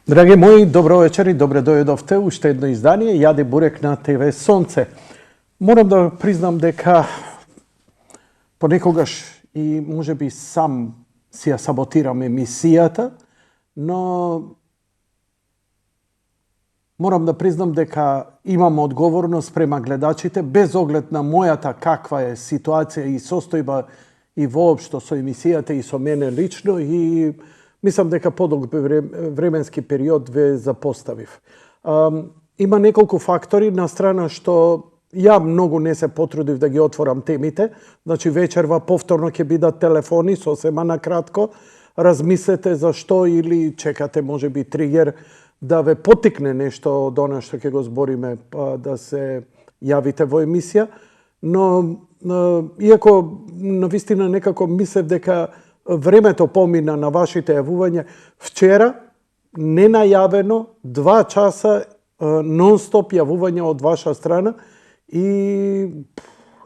Драги мои, добро вечер и добре дојдовте уште едно издание Јаде бурек на ТВ Сонце. Морам да признам дека понекогаш и можеби сам си ја саботирам емисијата, но морам да признам дека имам одговорност према гледачите, без оглед на мојата каква е ситуација и состојба и воопшто со емисијата и со мене лично, и мислам дека подолг временски период ве запоставив. Има неколку фактори на страна што ја многу не се потрудив да ги отворам темите. Значи вечерва повторно ќе бидат телефони, сосема на кратко. Размислете за што или чекате можеби тригер да ве потикне нешто од она што ќе го збориме, да се јавите во емисија. Но иако навистина некако мислев дека времето помина на вашите јавувања, вчера ненајавено 2 часа нон-стоп јавување од ваша страна, и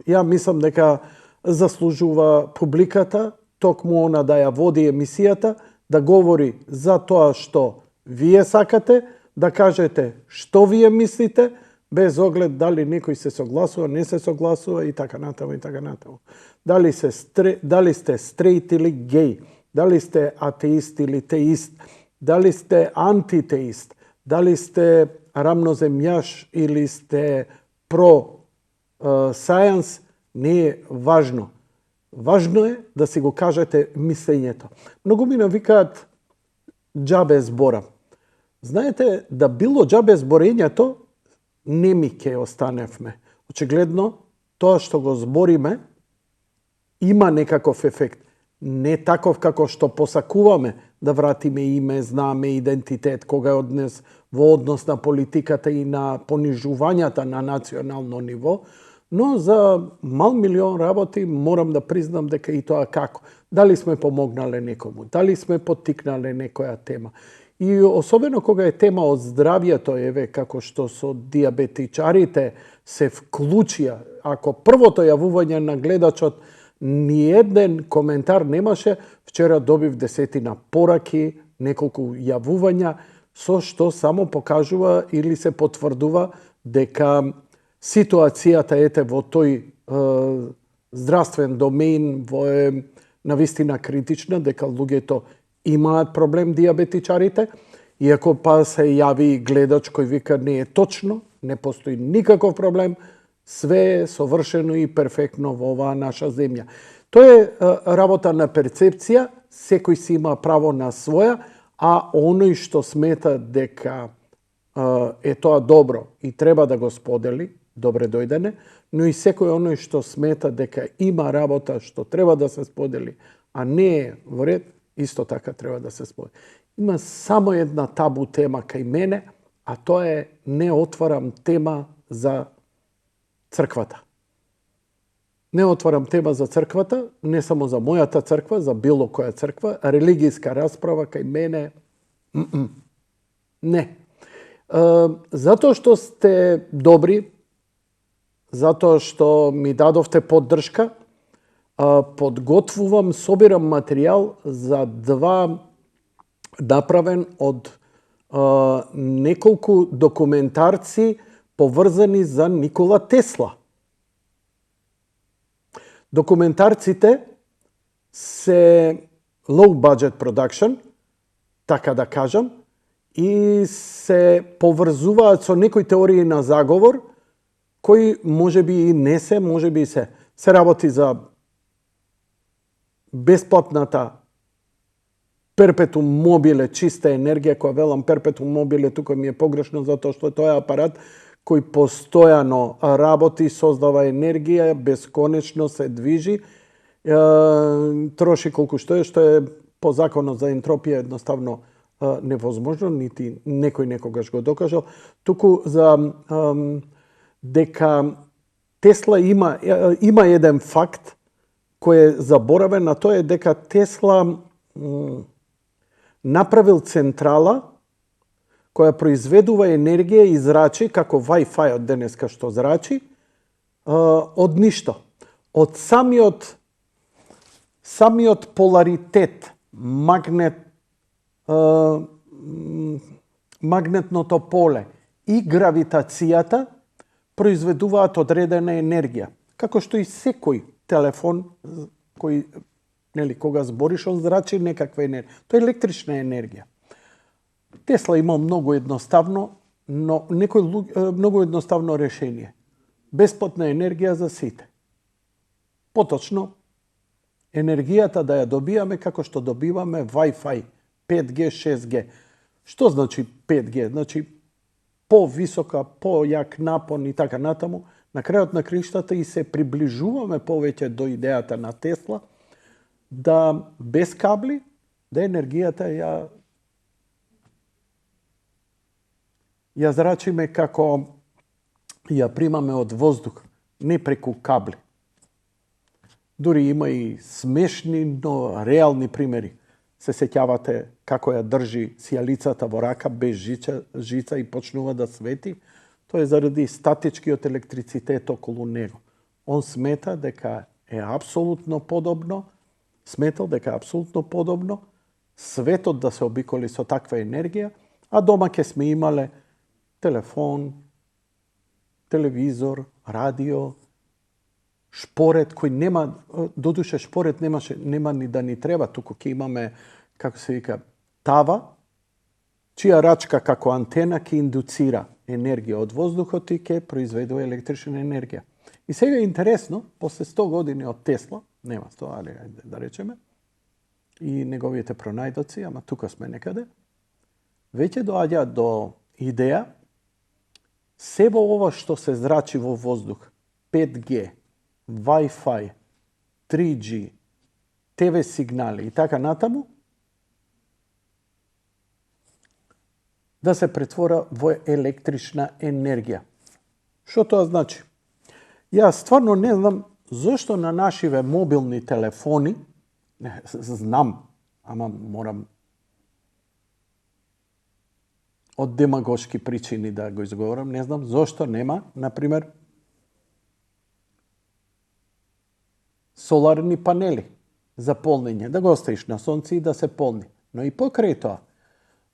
ја мислам дека заслужува публиката, токму она да ја води емисијата, да говори за тоа што вие сакате, да кажете што вие мислите, без оглед дали некој се согласува, не се согласува и така натаму и така натаму. Дали сте стрейт или геј, дали сте атеист или теист, дали сте антитеист, дали сте рамноземјаш или сте про сајенс, не е важно. Важно е да си го кажете мислењето. Многу ми навикаат џабе збора. Знаете, да било џабе зборењето, не ми ке останевме. Очигледно, тоа што го збориме има некаков ефект. Не таков како што посакуваме да вратиме име, знаме, идентитет, кога е однес во однос на политиката и на понижувањата на национално ниво, но за мал милион работи морам да признам дека и тоа како. Дали сме помогнале некому, дали сме поттикнале некоја тема. И особено кога е тема од здравјето, еве како што со диабетичарите се вклучија. Ако првото јавување на гледачот ни еден коментар немаше, вчера добив десетина пораки, неколку јавувања, со што само покажува или се потврдува дека ситуацијата ете во тој здравствен домен е навистина критична, дека луѓето имаат проблем диабетичарите, иако па се јави гледач кој вика не е точно, не постои никаков проблем, све е совршено и перфектно во оваа наша земја. Тоа е работа на перцепција, секој си има право на своја, а оној што смета дека е тоа добро и треба да го сподели, добре дојдене, но и секој оној што смета дека има работа што треба да се сподели, а не е во ред, исто така треба да се сподели. Има само една табу тема кај мене, а тоа е не отварам тема за црквата. Не отварам тема за црквата, не само за мојата црква, за било која црква, религијска расправа кај мене, не. Затоа што сте добри, затоа што ми дадовте поддршка, подготвувам, собирам материјал за 2 направен од неколку документарци поврзани за Никола Тесла. Документарците се low budget production, така да кажам, и се поврзуваат со некои теории на заговор, кои можеби и не се, можеби и се. Се работи за бесплатната перпетум мобиле, чиста енергија, која велам перпетум мобиле, тука ми е погрешно, затоа што тоа е апарат кој постојано работи, создава енергија, бесконечно се движи, троши колку што е по законот за ентропија едноставно невозможно, нити некој некогаш го докажал. Туку за дека Тесла има еден факт кој е заборавен, а тоа е дека Тесла направил централа која произведува енергија и зрачи, како Wi-Fi од денеска што зрачи, од ништо. Од самиот поларитет, магнет, магнетното поле и гравитацијата произведуваат одредена енергија. Како што и секој телефон кој, кога збориш, он зрачи некаква енергија. Тоа е електрична енергија. Тесла има многу едноставно, но многу едноставно решение. Бесплатна енергија за сите. Поточно, енергијата да ја добиваме како што добиваме Wi-Fi, 5G, 6G. Што значи 5G? Значи по-висока, по-јак напон и така натаму. На крајот на криштата и се приближуваме повеќе до идејата на Тесла да без кабли, да енергијата ја зрачиме како ја примаме од воздух, не преку кабли. Дури има и смешни, но реални примери. Се сеќавате како ја држи сијалицата во рака без жица и почнува да свети. Тоа е заради статичкиот електрицитет околу него. Он смета дека е апсолутно подобно, светот да се обиколи со таква енергија, а дома ќе сме имале телефон, телевизор, радио, шпорет кој нема, додуше шпорет нема ни да ни треба, туку ќе имаме, како се вика, тава, чија рачка како антена ќе индуцира енергија од воздухот и ќе произведува електрична енергија. И сега е интересно, после 100 години од Тесла, нема 100, али да речеме, и неговите пронајдоци, ама тука сме некаде, веќе доаѓа до идеја се во ова што се зрачи во воздух, 5G, Wi-Fi, 3G, TV сигнали и така натаму, да се претвора во електрична енергија. Што тоа значи? Јас стварно не знам зошто на нашиве мобилни телефони, знам, ама морам од демагошки причини да го изговорам, не знам зошто нема, например, соларни панели за полнење, да го оставиш на сонце и да се полни. Но и покрај тоа,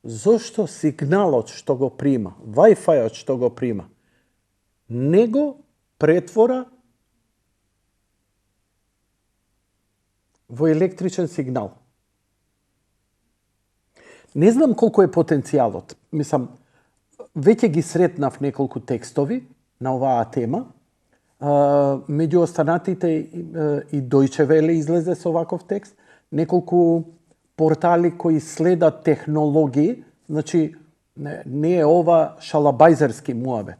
зошто сигналот што го прима, Wi-Fi-от што го прима, не го претвора во електричен сигнал? Не знам колку е потенцијалот. Мислам, веќе ги сретнав неколку текстови на оваа тема. Меѓу останатите и Deutsche Welle излезе со ваков текст. Неколку портали кои следат технологии. Значи, не е ова шалабајзерски муабет.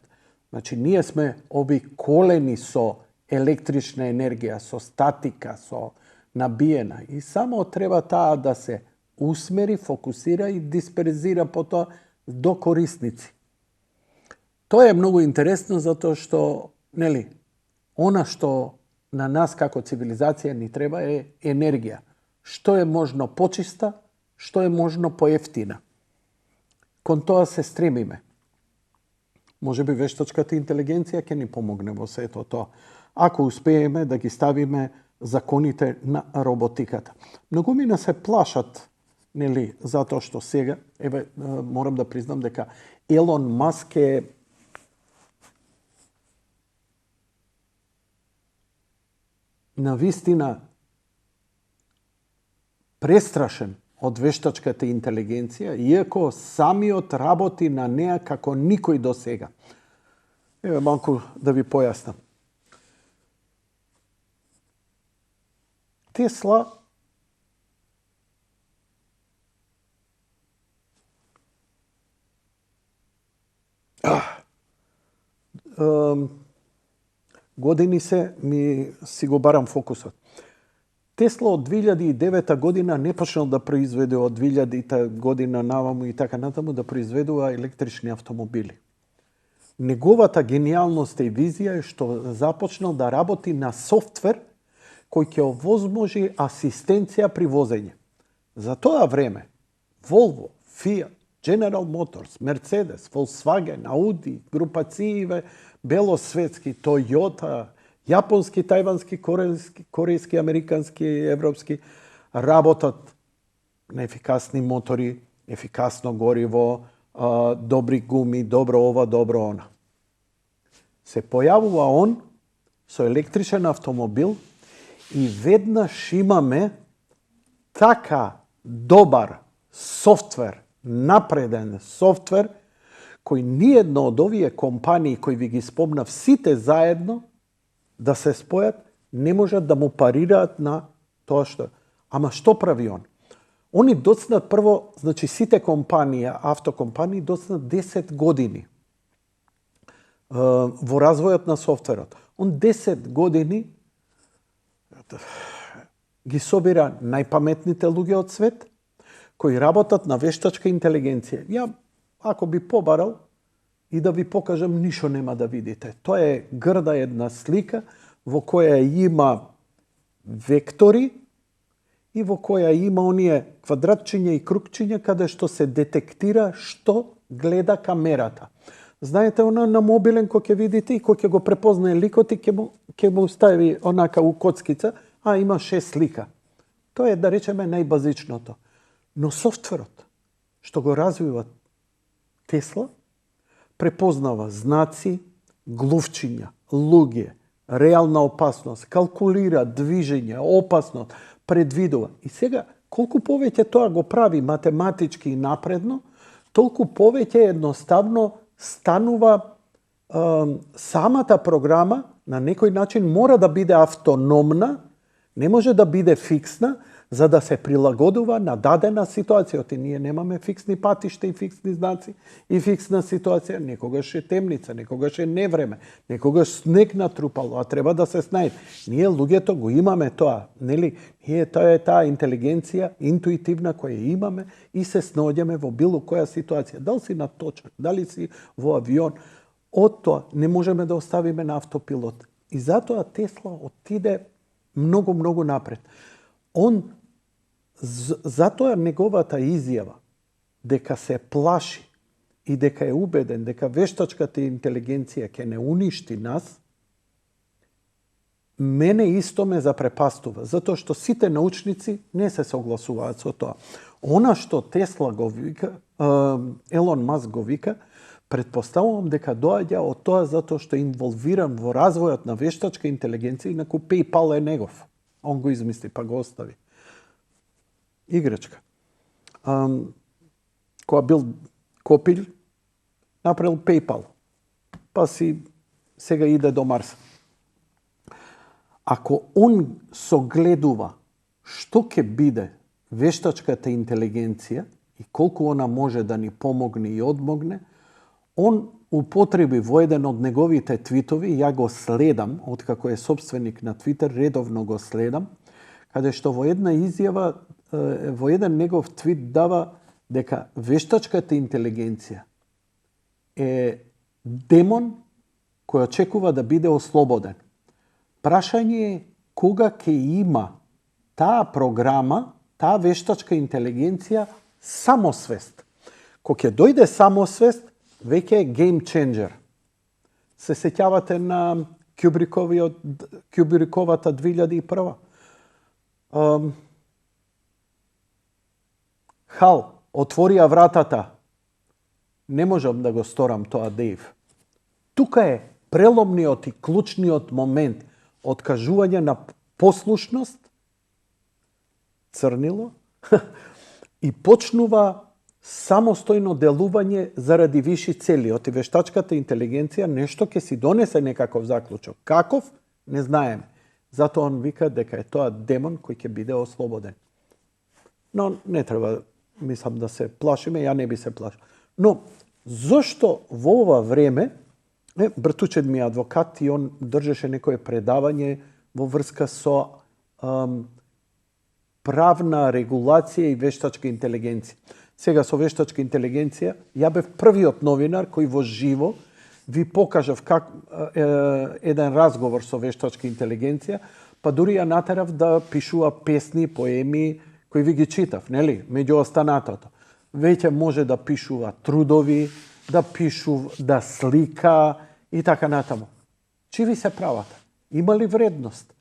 Значи, ние сме обиколени со електрична енергија, со статика, со набиена. И само треба таа да се усмери, фокусира и дисперзира потоа до корисници. Тоа е многу интересно затоа што, она што на нас како цивилизација ни треба е енергија. Што е можно почиста, што е можно поевтина. Кон тоа се стремиме. Може би вештачката интелигенција ќе ни помогне во сето тоа, ако успееме да ги ставиме законите на роботиката. Многумина се плашат, затоа што сега, морам да признам дека Елон Маск е навистина престрашен од вештачката интелигенција, иако самиот работи на неа како никој до сега. Малку да ви појаснам. Тесла години си го барам фокусот. Тесла од 2009 година не почнал да произведе од 2000 година наваму и така натаму да произведува електрични автомобили. Неговата гениалност и визија е што започнал да работи на софтвер кој ќе овозможи асистенција при возење. За тоа време Volvo, Fiat, General Motors, Mercedes, Volkswagen, Audi, групацииве белосветски, Toyota, јапонски, тајвански, корејски, американски, европски работат на ефикасни мотори, ефикасно гориво, добри гуми, добро ова, добро она. Се појавува он со електричен автомобил и веднаш имаме така добар софтвер, напреден софтвер, кој ниедно од овие компании кои ви ги спомнав сите заедно да се спојат, не можат да му парираат на тоа што. Ама што прави он? Они доцнат прво, значи сите компании, автокомпании доцнат 10 години во развојот на софтверот. Он 10 години ги собира најпаметните луѓе од свет кои работат на вештачка интелигенција. Ја, ако би побарал и да ви покажам, ништо нема да видите. Тоа е грда една слика во која има вектори и во која има оние квадратчиња и кругчиња каде што се детектира што гледа камерата. Знаете, она на мобилен кој ќе видите и кој ќе го препознае ликот и ќе му стави онака у коцкица, има 6 слика. Тоа е, да речеме, најбазичното. Но софтверот што го развива Тесла препознава знаци, глувчиња, луѓе, реална опасност, калкулира движење, опасност, предвидува. И сега, колку повеќе тоа го прави математички и напредно, толку повеќе едноставно станува самата програма на некој начин мора да биде автономна, не може да биде фиксна, за да се прилагодува на дадена ситуација. И ние немаме фиксни патишта и фиксни знаци и фиксна ситуација. Некогаш е темница, некогаш е невреме, некогаш снег натрупало, а треба да се снајде. Ние луѓето го имаме тоа, нели? Тоа е таа интелигенција интуитивна која имаме и се снаоѓаме во било која ситуација. Дали си на точак, дали си во авион, од тоа не можеме да оставиме на автопилот. И затоа Тесла отиде многу напред. Он, затоа неговата изјава дека се плаши и дека е убеден дека вештачката интелигенција ќе не уништи нас, мене исто ме запрепастува, затоа што сите научници не се согласуваат со тоа. Она што Тесла го вика, Елон Маск го вика, предпоставувам дека доаѓа од тоа затоа што е инволвиран во развојот на вештачка интелигенција, инаку PayPal е негов. Он го измисли, па го остави. Играчка. Кога бил копил, направил PayPal. Па си сега иде до Марс. Ако он согледува што ќе биде вештачката интелигенција и колку она може да ни помогне и одмогне, он употреби во еден од неговите твитови, ја го следам, откако е собственик на Твитер, редовно го следам, каде што во една изјава, во еден негов твит дава дека вештачката интелигенција е демон кој очекува да биде ослободен. Прашање е кога ќе има таа програма, таа вештачка интелигенција самосвест. Кога ќе дојде самосвест, веќе е game changer. Се сеќавате на Кјубриковата 2001. Хал, отворија вратата. Не можам да го сторам тоа, Дейв. Тука е преломниот и клучниот момент од кажување на послушност, црнило, и почнува самостојно делување заради виши цели. Оти вештачката интелигенција нешто ќе си донесе некаков заклучок. Каков? Не знаеме. Затоа он вика дека е тоа демон кој ќе биде ослободен. Но не треба, мислам, да се плашиме, ја не би се плашил. Но, зошто во ова време, братучен ми е адвокат и он држеше некое предавање во врска со правна регулација и вештачка интелигенција. Сега со вештачка интелигенција, ја бев првиот новинар кој во живо ви покажав еден разговор со вештачка интелигенција, па дури ја натерав да пишува песни, поеми, кои ви ги читав, нели, меѓу останатото. Веќе може да пишува трудови, да слика и така натаму. Чиви се правата? Има ли вредност?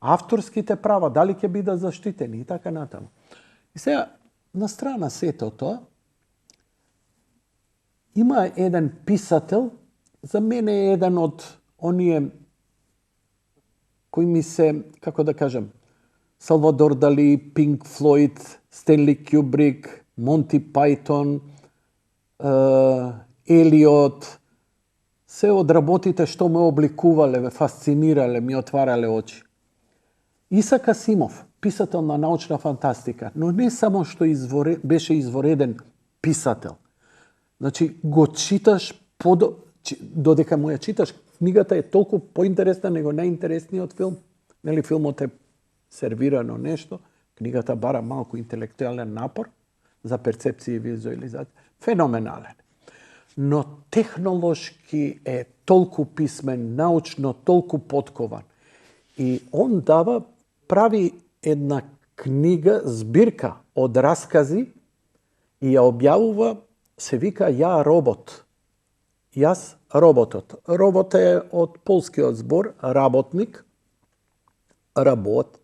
Авторските права, дали ќе бидат заштитени и така натаму. И сега, на страна сето тоа, Има еден писател, за мене е еден од оние кои ми се, како да кажем, Салвадор Дали, Пинк Флойд, Стенли Кюбрик, Монти Пајтон, Елиот, се од работите што ме обликувале, ме фасцинирале, ми отварале очи. Исак Асимов, писател на научна фантастика, но не само што беше извореден писател. Значи, го читаш, додека му ја читаш, книгата е толку поинтересна него најинтересниот филм. Нели, филмот е сервирано нешто, книгата бара малку интелектуален напор за перцепција и визуализација. Феноменален. Но технолошки е толку писмен, научно толку поткован. И он прави една книга, збирка од раскази и ја објавува, се вика Ја робот. Јас роботот. Робот е од полскиот збор работник, работ.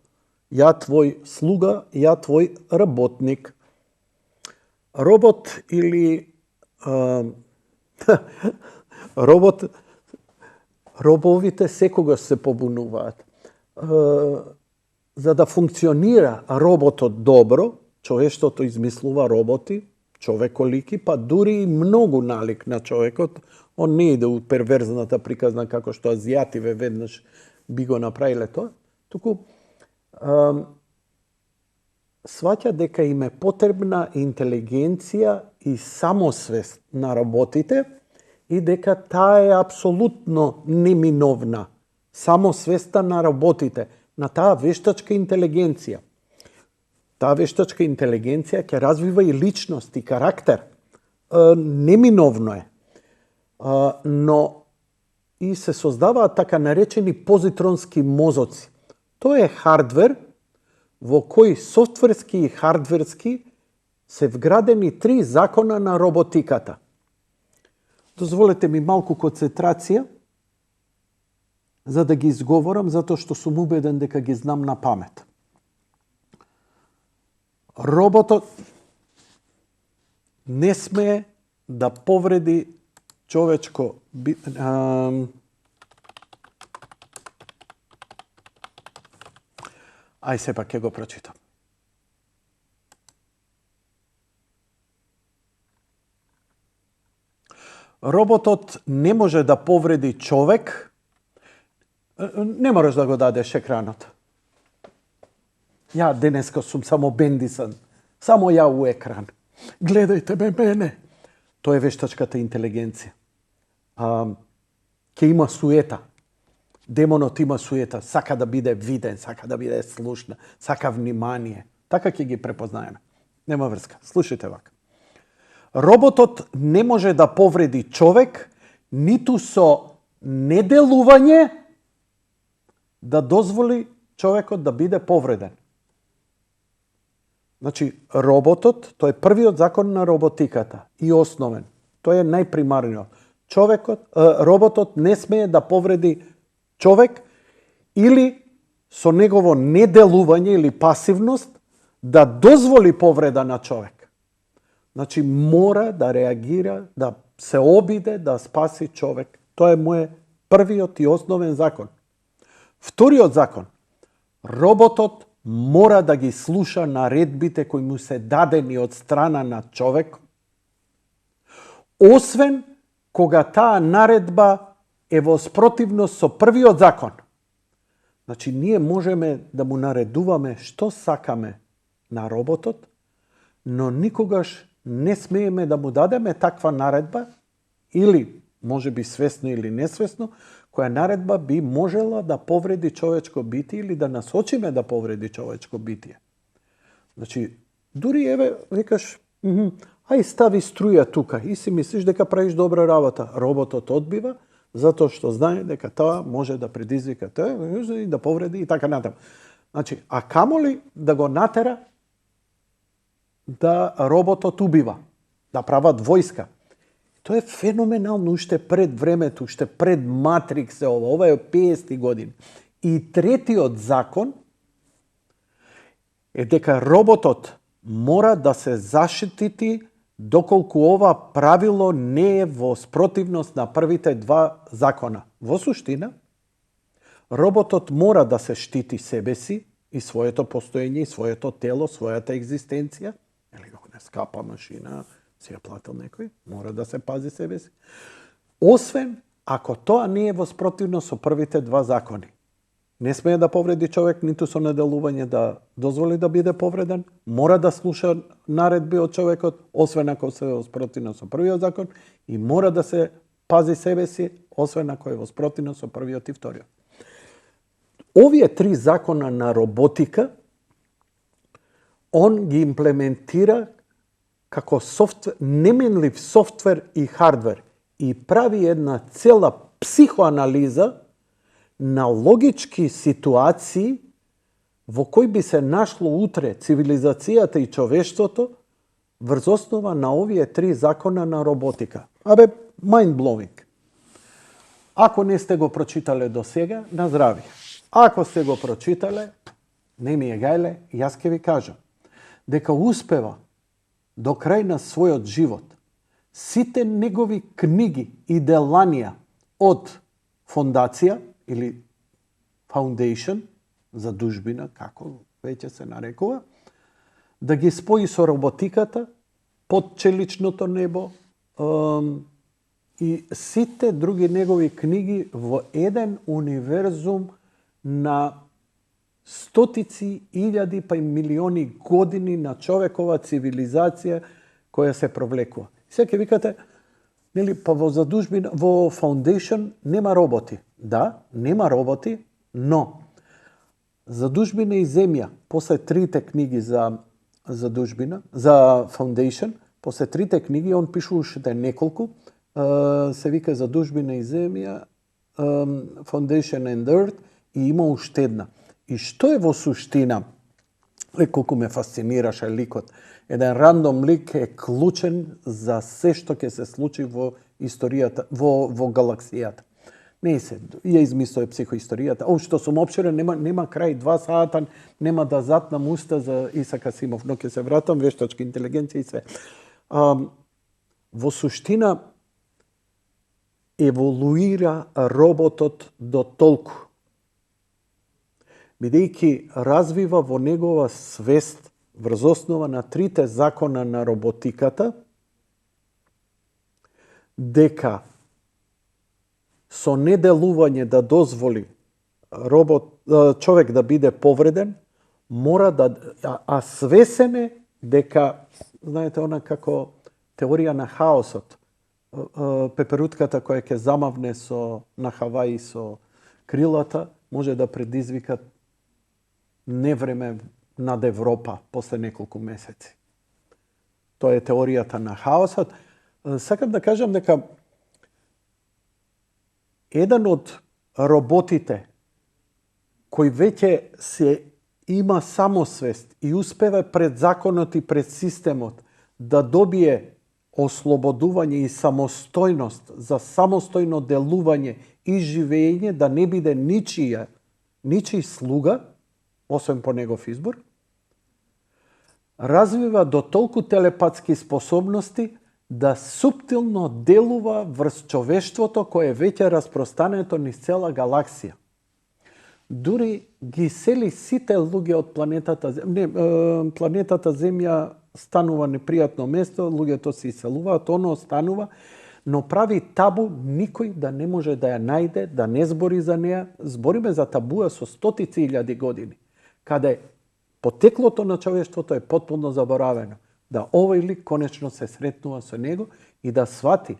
Ја твој слуга, ја твој работник. Робот или робовите секогаш се побунуваат. За да функционира роботот добро, човештвото измислува роботи, човеколики, па дури и многу налик на човекот. Он не иде у перверзната приказна како што азијативе веднаш би го направиле тоа, туку сваќа дека им е потребна интелигенција и самосвест на роботите и дека таа е апсолутно неминовна. Самосвеста на роботите, на таа вештачка интелигенција. Таа вештачка интелигенција ќе развива и личност и карактер. Неминовно е. Но и се создаваат така наречени позитронски мозоци. Тоа е хардвер во кој софтверски и хардверски се вградени 3 закона на роботиката. Дозволете ми малку концентрација за да ги изговорам, затоа што сум убеден дека ги знам на памет. Роботот не смее да повреди човечко Ај сепак ќе го прочитам. Роботот не може да повреди човек. Не мораш да го дадеш екранот. Ја денеска сум само бендисан. Само ја у екран. Гледајте мене. Тоа е вештачката интелигенција. Ке има суета. Демонот има суета. Сака да биде виден, сака да биде слушна, сака внимание. Така ќе ги препознаеме. Нема врска. Слушајте вака. Роботот не може да повреди човек, ниту со неделување да дозволи човекот да биде повреден. Значи, роботот, тој е првиот закон на роботиката и основен. Тој е најпримарниот. Роботот не смее да повреди човек или со негово неделување или пасивност да дозволи повреда на човек. Значи, мора да реагира, да се обиде, да спаси човек. Тоа е мој првиот и основен закон. Вториот закон. Роботот мора да ги слуша наредбите кои му се дадени од страна на човек, освен кога таа наредба е во спротивност со првиот закон. Значи, ние можеме да му наредуваме што сакаме на роботот, но никогаш не смееме да му дадеме таква наредба, или, може би свесно или несвесно, која наредба би можела да повреди човечко битие или да насочиме да повреди човечко битие. Значи, дури еве, викаш, ај стави струја тука и си мислиш дека правиш добра работа. Роботот одбива, затоа што знае дека тоа може да предизвика тоа и да повреди и така натаму. Значи, а камоли да го натера да роботот убива, да прават војска. Тоа е феноменално, уште пред времето, уште пред Матрикс е ова е 50 години. И третиот закон е дека роботот мора да се заштити доколку ова правило не е во спротивност на првите два закона. Во суштина, роботот мора да се штити себе си и своето постоење, и своето тело, својата екзистенција. Или ако не скапа машина, си ја платил некој, мора да се пази себе си. Освен ако тоа не е во спротивност со првите два закони. Не смее да повреди човек, ниту со наделување да дозволи да биде повреден, мора да слуша наредби од човекот, освен ако се во спротивност со првиот закон, и мора да се пази себе си, освен ако е во спротивност со првиот и вториот. Овие три закона на роботика, он ги имплементира како неменлив софтвер и хардвер и прави една цела психоанализа на логички ситуации во кои би се нашло утре цивилизацијата и човештвото врз основа на овие три закона на роботика. Mind blowing. Ако не сте го прочитале до сега, на здравие. Ако сте го прочитале, не ми е гајле, јас ќе ви кажам дека успева до крај на својот живот сите негови книги и деланија од фондација или foundation, задужбина, како веќе се нарекува, да ги спои со роботиката, подчеличното небо и сите други негови книги во еден универзум на стотици, илјади, па и милиони години на човекова цивилизација која се провлекува. Сега ќе викате, нели, па во задужбина, во Foundation нема роботи. Да, нема роботи, но Задужбина и земја, после трите книги за задужбина, за Foundation, после трите книги, он пишуваше неколку, се вика Задужбина и земја, Foundation and Earth, и има уште една. И што е во суштина, колку ме фасцинираше ликот, еден рандом лик е клучен за се што ќе се случи во историјата, во галаксијата. Не се, ја измислува психоисторијата. Што сум опширен, нема крај, 2 сата, нема да затнам уста за Исак Асимов, но ќе се вратам, вештачка интелигенција и све. Во суштина, еволуира роботот до толку, бидејќи развива во негова свест врз основа на трите закона на роботиката, дека со неделување да дозволи човек да биде повреден, мора да, а свесен е дека, знаете, она како теорија на хаосот, пеперутката која ќе замавне на Хаваи со крилата, може да предизвика невреме над Европа после неколку месеци. Тоа е теоријата на хаосот. Сакам да кажам дека еден од роботите кој веќе се има самосвест и успева пред законот и пред системот да добие ослободување и самостојност за самостојно делување и живење, да не биде ничиј слуга, освен по негов избор, развива до толку телепатски способности да суптилно делува врз човештвото кое веќе распространето низ цела галаксија. Дури ги сели сите луѓе од планетата Земја. Планетата Земја станува непријатно место, луѓето се иселуваат, оно останува, но прави табу никој да не може да ја најде, да не збори за неа. Збориме за табуа со стотици илјади години, каде потеклото на човештвото е потполно заборавено. Да овој лик конечно се сретнува со него и да свати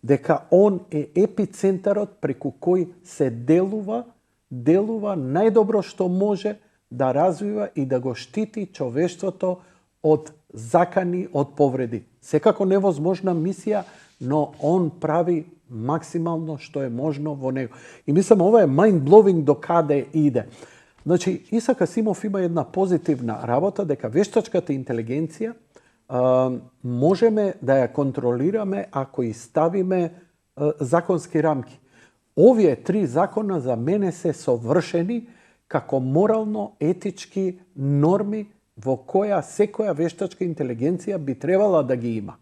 дека он е епицентарот преку кој се делува најдобро што може да развива и да го штити човештвото од закани, од повреди. Секако невозможна мисија, но он прави максимално што е можно во него. И мислам, ова е mind-blowing до каде иде. Значи, Исак Асимов има една позитивна работа, дека вештачката интелигенција можеме да ја контролираме ако и ставиме законски рамки. Овие три закона за мене се совршени како морално-етички норми во која секоја вештачка интелигенција би требала да ги има.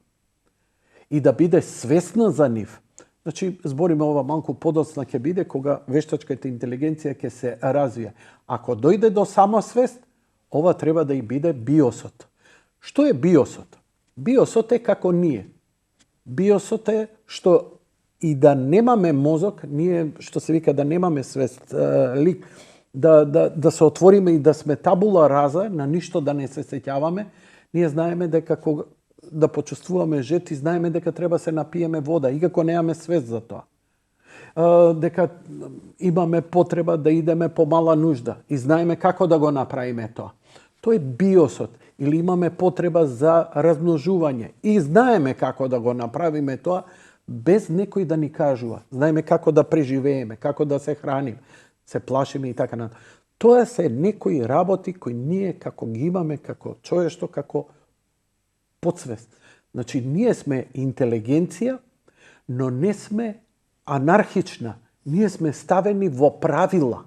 и да биде свесна за нив. Значи, збориме ова малку подоцна ќе биде кога вештачката интелигенција ќе се развие. Ако дојде до самосвест, ова треба да и биде биосот. Што е биосот? Биосот е како ние. Биосот е што и да немаме мозок, ние, што се вика, да немаме свест, лик, да се отвориме и да сме табула раза, на ништо да не се сеќаваме, ние знаеме дека кога да почувствуваме жет и знаеме дека треба се напиеме вода, иако немаме свест за тоа. Дека имаме потреба да идеме по мала нужда и знаеме како да го направиме тоа. Тоа е биосот. Или имаме потреба за размножување и знаеме како да го направиме тоа без некој да ни кажува. Знаеме како да преживееме, како да се храниме, се плашиме и така натаму. Тоа се некои работи кои ние како ги имаме како човештво, како подсвест. Значи, ние сме интелигенција, но не сме анархична. Ние сме ставени во правила.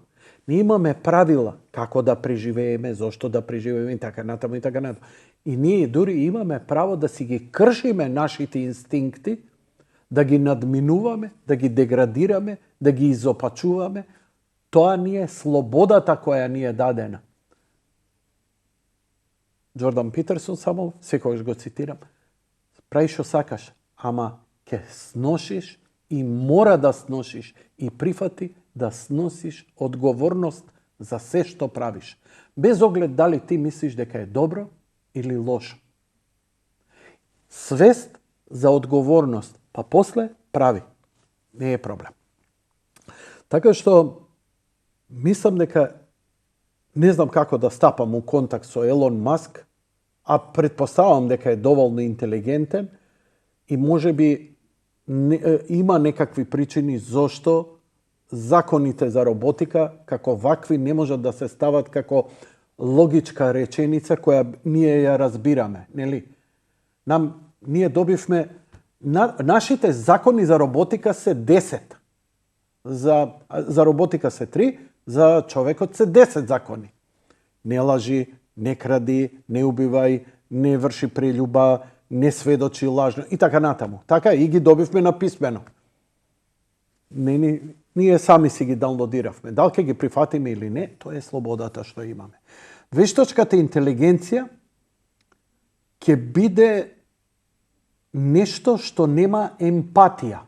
Ние имаме правила како да преживееме, зошто да преживееме и така натаму и така натаму. И ние дури имаме право да си ги кршиме нашите инстинкти, да ги надминуваме, да ги деградираме, да ги изопачуваме. Тоа ни е слободата која ни е дадена. Джордан Питерсон, само секогаш го цитирам, прави што сакаш, ама ќе сношиш и мора да сношиш и прифати да сносиш одговорност за се што правиш. Без оглед дали ти мислиш дека е добро или лошо. Свест за одговорност, па после прави. Не е проблем. Така што мислам дека не знам како да стапам у контакт со Елон Маск, а предпоставам дека е доволно интелигентен и можеби има некакви причини зошто законите за роботика како вакви не можат да се стават како логичка реченица која ние ја разбираме, нели? Ние добивме нашите закони за роботика се 10. За роботика се 3, за човекот се 10 закони. Не лажи, не кради, не убивај, не врши прељуба, не сведочи лажно и така натаму. Така и ги добивме на писмено. Ние сами си ги даунлодиравме. Дали ќе ги прифатиме или не, тоа е слободата што имаме. Вештачката интелигенција ќе биде нешто што нема емпатија.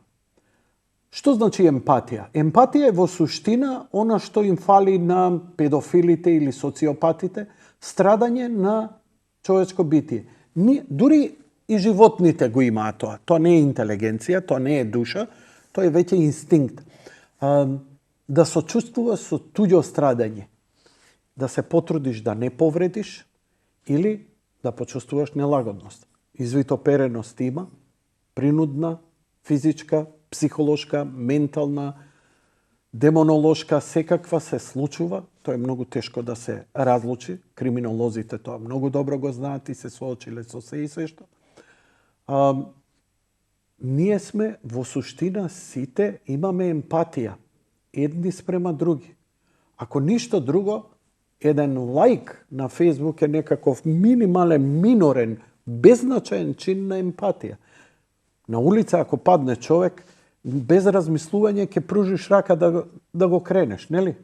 Што значи емпатија? Емпатија е во суштина она што им фали на педофилите или социопатите, страдање на човечко битие. Дури и животните го имаат тоа. Тоа не е интелигенција, тоа не е душа, тоа е веќе инстинкт. Да сочувствуваш со туѓо страдање. Да се потрудиш да не повредиш или да почувствуваш нелагодност. Извитопереност има, принудна, физичка, психолошка, ментална, демонолошка, секаква се случува. Тоа е многу тешко да се разлучи. Криминолозите тоа многу добро го знаат и се соочиле со се и се што. Ние сме во суштина сите имаме емпатија. Едни спрема други. Ако ништо друго, еден лайк на Фейсбук е некаков минимален, минорен, беззначаен чин на емпатија. На улица, ако падне човек, без размислување ќе пружиш рака да го кренеш, нели?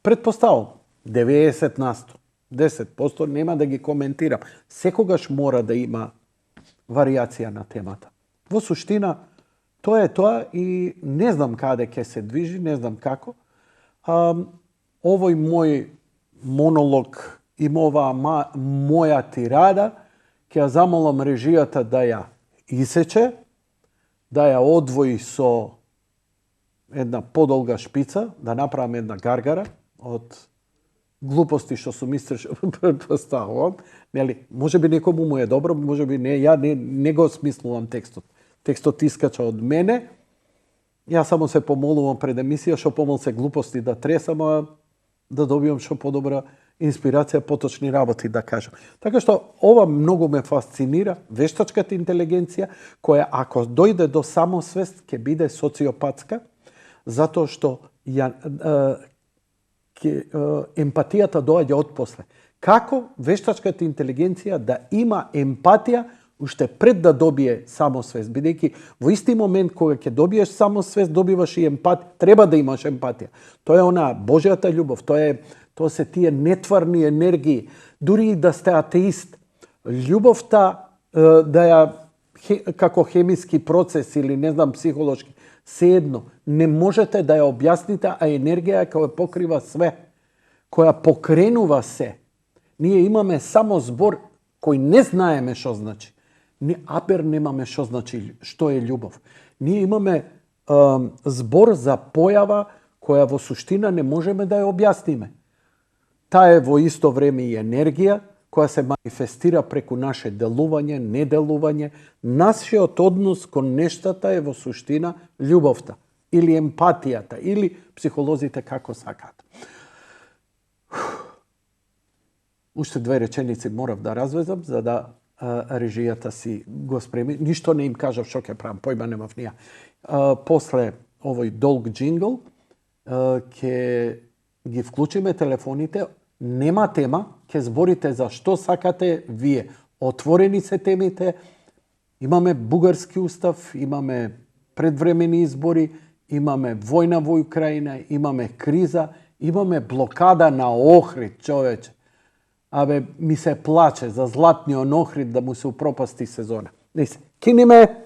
Предпоставам, 90%, 10% нема да ги коментирам. Секогаш мора да има варијација на темата. Во суштина, тоа е тоа и не знам каде ќе се движи, не знам како. Овој мој монолог и моја тирада, ќе ја замолам режијата да ја исече, да ја одвои со една подолга шпица, да направам една гаргара од глупости што сум истрешил, предпоставувам. Нели, можеби некому му е добро, можеби не, ја не го смислувам текстот. Текстот искача од мене, јас само се помолувам пред емисија, што помал се глупости да тресам, а да добиам што подобра инспирација, поточни работи да кажам. Така што ова многу ме фасцинира, вештачката интелигенција, која ако дојде до самосвест, ќе биде социопатска, затоа што емпатијата доаѓа отпосле. Како вештачката интелигенција да има емпатија уште пред да добие самосвест, бидејќи во исти момент кога ќе добиеш самосвест, добиваш и емпатија. Треба да имаш емпатија. Тоа е она Божјата љубов, тоа се тие нетварни енергии. Дури и да сте атеист, љубовта да ја како хемиски процес или не знам психолошки, седно, не можете да ја објасните, а енергија која покрива све, која покренува се. Ние имаме само збор кој не знаеме што значи. Апер немаме што значи, што е љубов. Ние имаме збор за појава која во суштина не можеме да ја објасниме. Таа е во исто време и енергија која се манифестира преку наше делување, неделување. Нашиот однос кон нештата е во суштина љубовта или емпатијата или психолозите како сакаат. Уште две реченици морав да развезам за да режијата си го спреми. Ништо не им кажав што ќе правам, појма немав нија. После овој долг джингл ќе ги вклучиме телефоните. Нема тема, ќе зборите за што сакате вие. Отворени се темите. Имаме бугарски устав, имаме предвремени избори, имаме војна во Украина, имаме криза, имаме блокада на Охрид, човече. Ми се плаче за златниот Охрид да му се упропасти сезона. Не се. Киниме!